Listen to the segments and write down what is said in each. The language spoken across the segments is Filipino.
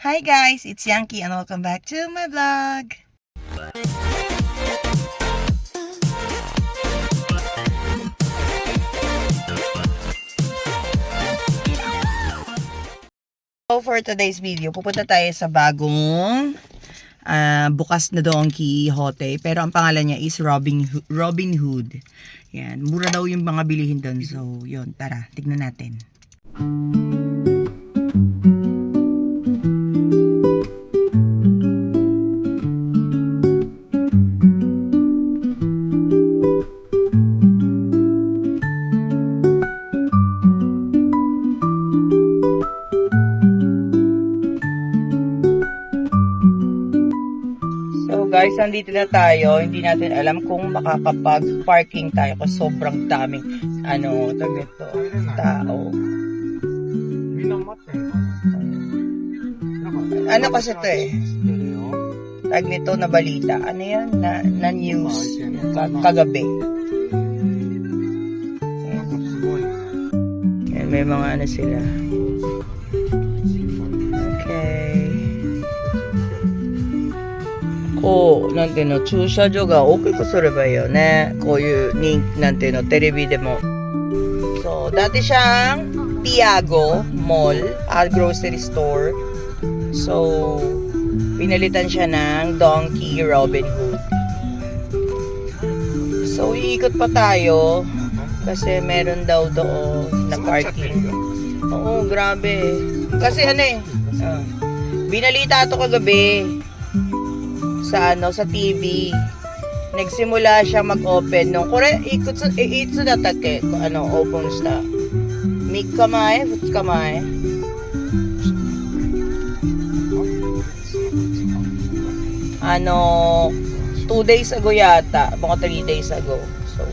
Hi guys, it's Yankee and welcome back to my vlog. So for today's video, pupunta tayo sa bagong bukas na Donkey Hote. Pero ang pangalan niya is Robin Hood. Yan, mura daw yung mga bilihin doon. So yun, tara, tignan natin. Guys, nandito na tayo. Hindi natin alam kung makakapag-parking tayo kasi sobrang daming tao. Ano kasi ito eh? Tag nito na balita. Ano yan? Na news. Kagabi. Yan, may mga ano sila.なんていうの、駐車場が大きくすればいいよね。こういうなんていうの、テレビでも。そう、dati siyang Tiago Mall, grocery store. So, pinalitan siya ng Donkey Robin Hood. So, iikot pa tayo kasi meron daw doon na parking. Oo, grabe. Kasi binalita ito kagabi. Sa TV. Nagsimula siya mag-open nung itsu datake open shita. 3日前 2日前 2 days ago yata, mga 3 days ago. So,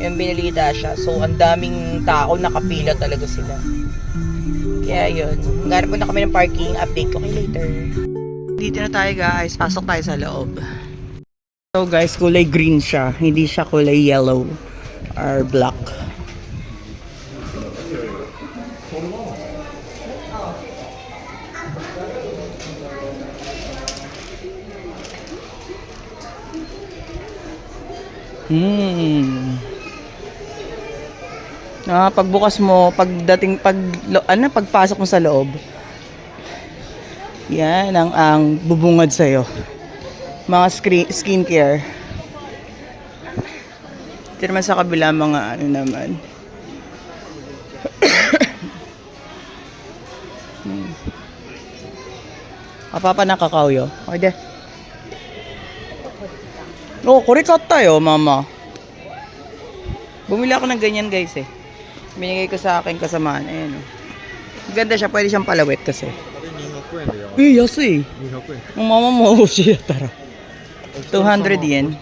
yung binalita siya. So, ang daming tao, nakapila talaga sila. Kaya yun, nganap na kami ng parking, update ko kayo later. Dito na tayo guys, pasok tayo sa loob. So guys, kulay green siya, hindi siya kulay yellow or black. Pagbukas mo, pagpasok mo sa loob, yan ang bubungad sa'yo. Mga skincare. Ito naman sa kabila mga naman. Kapapa na kakao yo. Oide. Kore katta yo, mama. Bumili ako ng ganyan guys eh. Binigay ko sa akin kasamaan. Ayan oh. Ganda siya, pwede siyang palawit kasi. 安い。200円。Mama mo siya tara. 200 yen.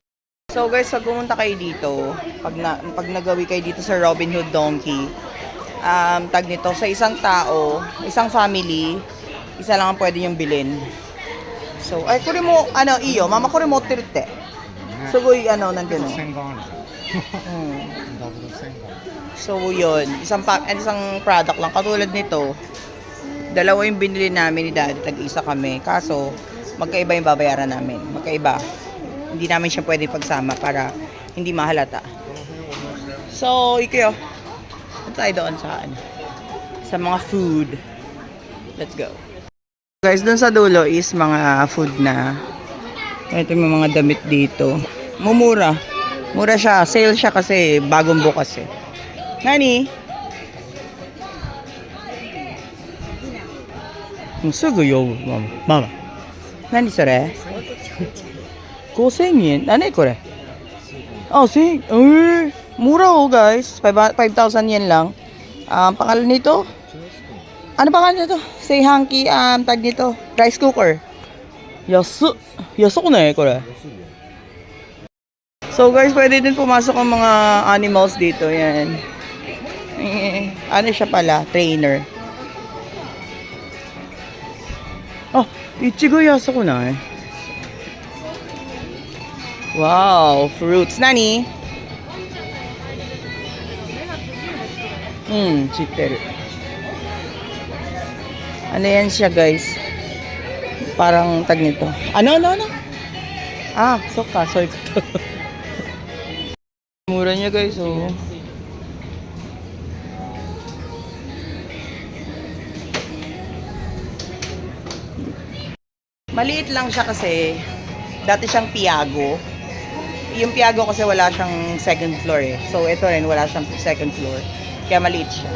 So guys, pag pumunta kayo dito, pag nagawi kayo dito sa Robin Hood Donkey, tag nito sa isang tao, isang family, isa lang ang pwede niyong bilhin. So, kore mo iyo, mama kore mo tirte. Sugoi nandito. So yun, isang product lang katulad nito. Dalawa yung binili namin ni Daddy, tag-isa kami. Kaso, magkaiba yung babayaran namin. Magkaiba. Hindi namin siya pwede pagsama para hindi mahalata. So, ikaw. At tayo doon sa mga food. Let's go. Guys, doon sa dulo is mga food na. Ito yung mga damit dito. Mumura. Mura siya. Sale siya kasi bagong bukas eh. Nani? すぐ呼ぶママ何それ5000円何これ1000 mura guys 5,000 yen lang pangalan nito ano pangalan nito Seihanki tag nito rice cooker yasu ko na kore. So guys, pwede din pumasok ang mga animals dito yan siya pala trainer. Ichigo yasa ko na eh. Wow, fruits. Nani? 知ってる. Ano yan siya guys? Parang tag nito. Ano? Ah, soka, soy ko. Mura niya guys, oh. Maliit lang siya kasi dati siyang Piago. Yung Piago kasi wala siyang second floor eh. So ito rin wala siyang second floor. Kaya maliit siya.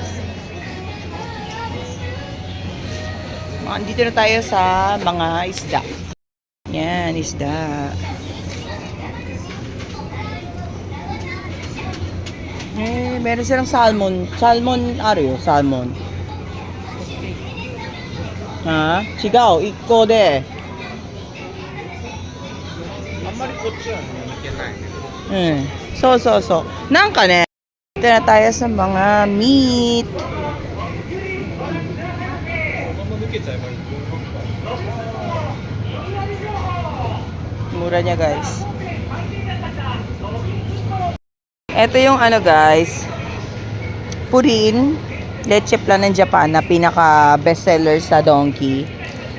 Andito na tayo sa mga isda. Yan, isda. Eh, meron silang salmon. Salmon, Ario, salmon. Ha? Chigaw, iko de. あんまりこっちは抜けないね。そう。なんかね、dito na tayo sa mga meat. そのまま抜けちゃえばいい。Mura niya guys. Ito yung ano guys, purin, leche plan ng Japan na pinaka bestseller sa Donkey.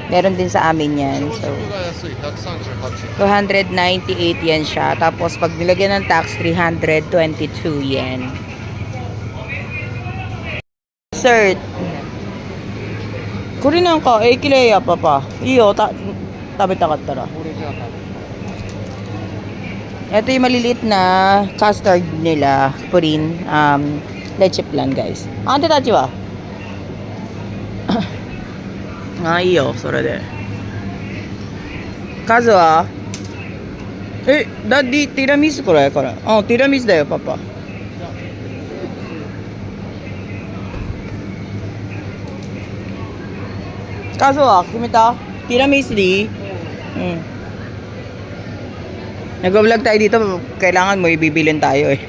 Meron din sa amin yan. So, が安い、138 円。 298 yen siya. Tapos pag nilagyan ng tax, 322 yen. Dessert. Kuriなんか駅レイヤーパパ。いいよ、食べたかったら。これじゃあ食べ Ito yung maliliit na custard nila, purin, leche plan guys. Ante tachi wa? Ah, iyo, sore de. Kazu wa? Daddy, tiramisu kore, kore. Oh, tiramisu da yo, papa. Kazu wa, kumita? Tiramisu di? Nag-vlog tayo dito, kailangan mo ibibilin tayo eh.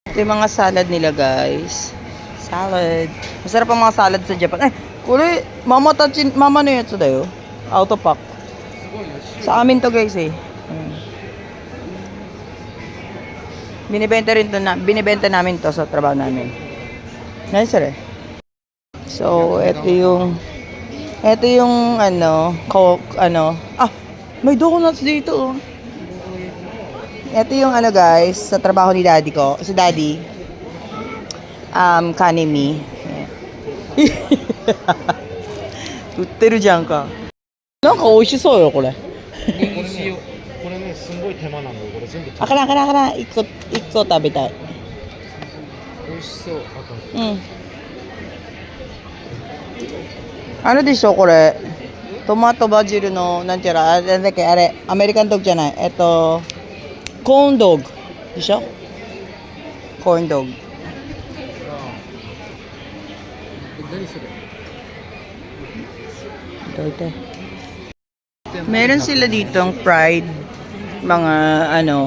Ito yung mga salad nila guys. Salad. Masarap ang mga salad sa Japan. Ay, kuri, mama na yatsu da yo. Auto pack. Sa amin to guys eh. Binibenta namin to sa trabaho namin. Nice eh. So, ito yung may donuts dito oh. Ito yung ano guys, sa trabaho ni daddy ko. Si daddy, kanemi. Utteru jan ka. Nanka oishisou yo, kore. これね、これね、すんごい手間なんだよ。これ全部あから。一個食べたい。美味しそう。あと、ano de shou, kore? トマトバジルのなんちゃら、あれだっけ、あれアメリカンドッグじゃない、コーンドッグでしょ。コーンドッグ。何それ Ito. Meron sila ditong fried mga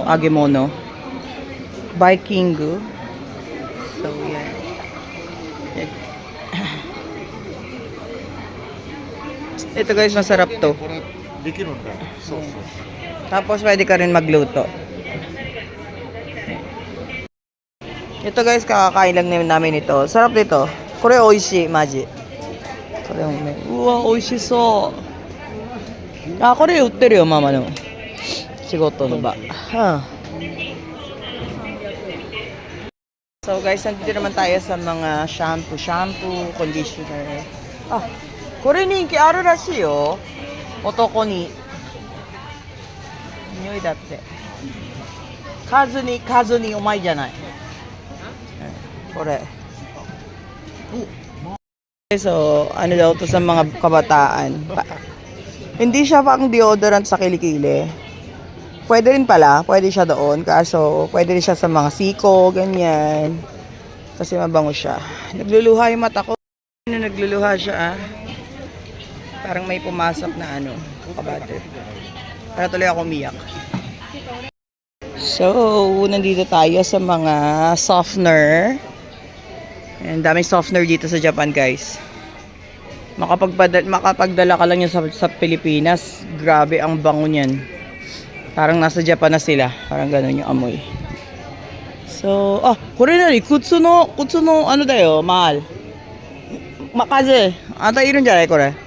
agemono. Vikingo. So yeah. Ito guys, masarap to. これできるんだ。そうそう。 Tapos pwede ka rin magluto. Ito guys, kakakain lang namin ito. Sarap nito. Kore oishi, maji. Kore uwa, oishi so. Ah, kore utteru yo, mama no. Shigoto no ba. So guys, nandito naman tayo sa mga shampoo, conditioner. Ah, これ人気あるらしいよ。男に。匂いだって。数にうまいじゃない。これ。So, ano daw to sa mga kabataan. Hindi siya pang deodorant sa kilikili. Pwede rin pala, pwede siya doon. Kaso, pwede rin siya sa mga siko, ganyan. Kasi mabango siya. Nagluluha yung mata ko. Nagluluha siya ah. Parang may pumasok na kabater. Para tuloy ako umiyak. So, nandito tayo sa mga softener. Ang daming softener dito sa Japan, guys. Makapagdala ka lang yan sa Pilipinas. Grabe ang bango niyan. Parang nasa Japan na sila. Parang ganun yung amoy. So, kore nari? Kutsu no, ano dayo? Mahal. Makaze. Ata irun janai, kore?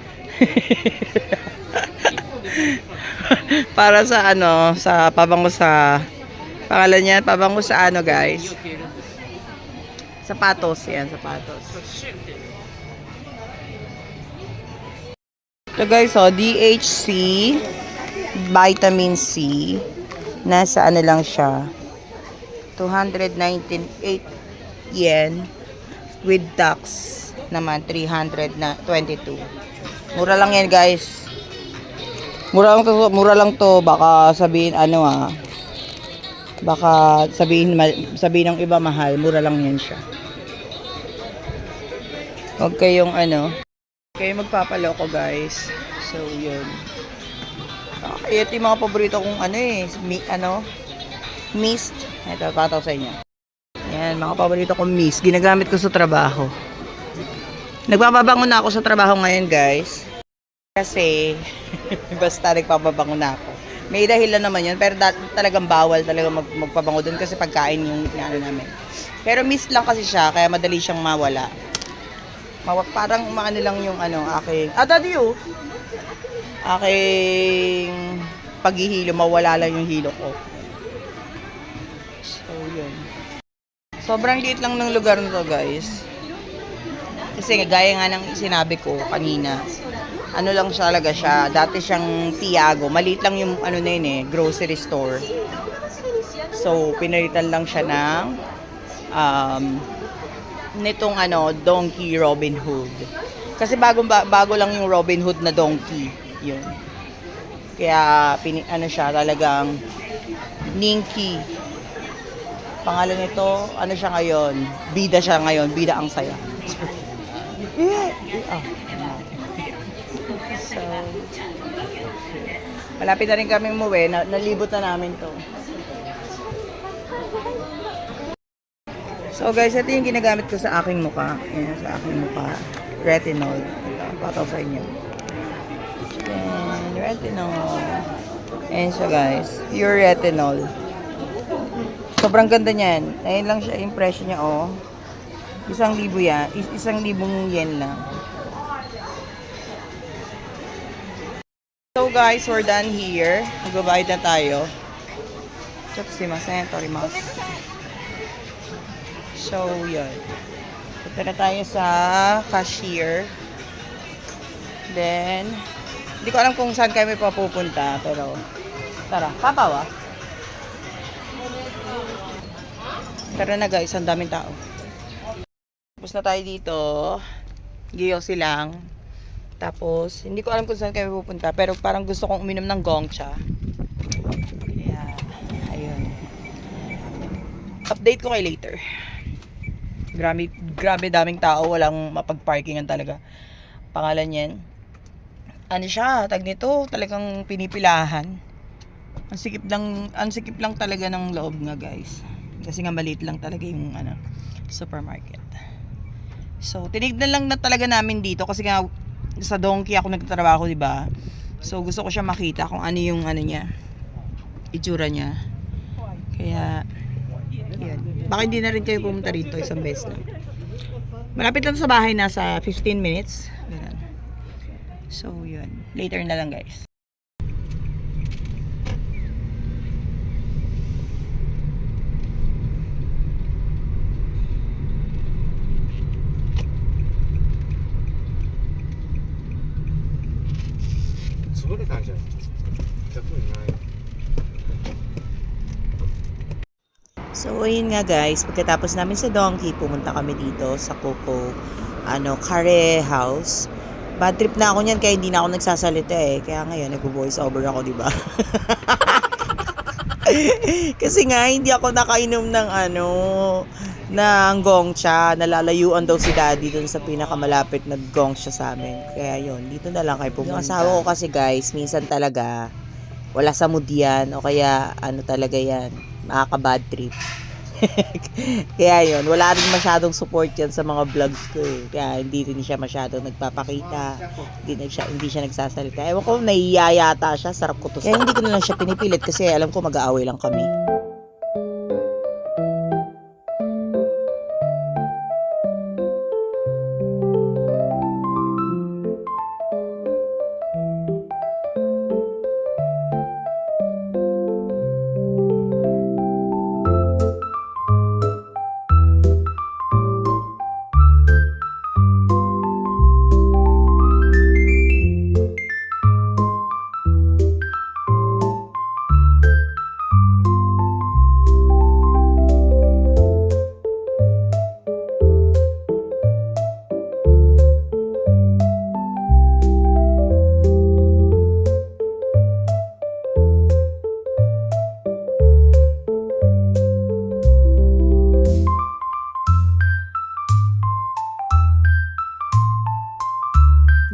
Para sa ano, sa pabango sa pangalan niya, pabango sa ano, guys. Sapatos, yan, sapatos. So guys, oh, DHC vitamin C. Nasa ano lang siya. 298 yen with tax naman 322. Mura lang yan, guys. Mura lang to. Baka sabihin ano baka sabihin ng iba mahal. Mura lang yan siya. Huwag kayong ano, kayo magpapaloko, guys. So yun. Ito yung mga paborito kong ano mist. Ito, pataw sa inyo. Yan, mga paborito kong mist. Ginagamit ko sa trabaho. Nagpapabango na ako sa trabaho ngayon, guys. Kasi, basta nagpapabango na ako. May dahilan naman yun, pero talagang bawal talaga magpabango dun kasi pagkain yung ano namin. Pero mist lang kasi siya, kaya madali siyang mawala. Parang umaano lang yung ano, aking paghihilo, mawala lang yung hilo ko. So, yun. Sobrang liit lang ng lugar nito, guys. Kasi gaya nga ng sinabi ko kanina, ano lang talaga siya, dati siyang Tiago. Maliit lang yung ano na yun grocery store. So, pinalitan lang siya ng nitong ano, Donkey Robin Hood. Kasi bago lang yung Robin Hood na donkey. Yun. Kaya, ano siya, talagang Ninky. Pangalan nito, ano siya ngayon? Bida siya ngayon. Bida ang saya. So, malapit na rin kami umuwi. Nalibot na namin to. So guys, ito yung ginagamit ko sa aking mukha. Yan, sa aking mukha. Retinol. Ito, pataw sa inyo. Yan, retinol. Ayan siya, guys. Pure retinol. Sobrang ganda niyan. Ayun lang siya, impression niya, oh. 1,000 yan. 1,000 yen lang. So guys, we're done here. Magbabayad na tayo. Sumimasen, torimasu. So, yun. Punta na tayo sa cashier. Then, hindi ko alam kung saan kami papupunta, pero tara, papawa. Tara na guys, ang daming tao. Tapos na tayo dito. Giyosi lang. Tapos, hindi ko alam kung saan kami pupunta, pero parang gusto kong uminom ng gongcha. Kaya, ayun. Update ko kayo later. Grabe daming tao, walang mapag-parkingan talaga. Pangalan yan. Ano siya, tag nito, talagang pinipilahan. Ang sikip lang talaga ng loob nga, guys. Kasi nga maliit lang talaga yung ano, supermarket. So, tinignan lang na talaga namin dito kasi nga sa Donkey ako nagtatrabaho, di ba? So, gusto ko siya makita kung ano yung ano niya, itsura niya. Kaya yan. Baka hindi na rin kayo pumunta rito, isang beses lang. Malapit lang sa bahay, nasa 15 minutes. Ganun. So, yun. Later na lang, guys. So, ayun nga guys, pagkatapos namin sa Donkey, pumunta kami dito sa Coco, Kare House. Bad trip na ako niyan kaya hindi na ako nagsasalita Kaya ngayon, nagpo-voice over ako, di ba? Kasi nga, hindi ako nakainom ng ng gongcha. Nalalayuan daw si daddy dun sa pinakamalapit na gongcha sa amin. Kaya yun, dito na lang kayo pumunta. Yung asawa ko kasi guys, minsan talaga, wala sa mood yan, o kaya talaga yan, makaka-bad trip. Kaya yun, wala rin masyadong support yan sa mga vlogs ko Kaya hindi rin siya masyadong nagpapakita, hindi siya nagsasalita. Ewan ko, nahihiya yata siya, sarap ko to. Kaya hindi ko na lang siya pinipilit kasi alam ko mag-aaway lang kami.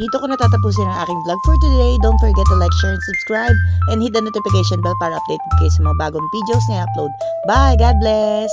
Dito ko natatapusin ang aking vlog for today. Don't forget to like, share, and subscribe. And hit the notification bell para update kayo sa mga bagong videos na i-upload. Bye! God bless!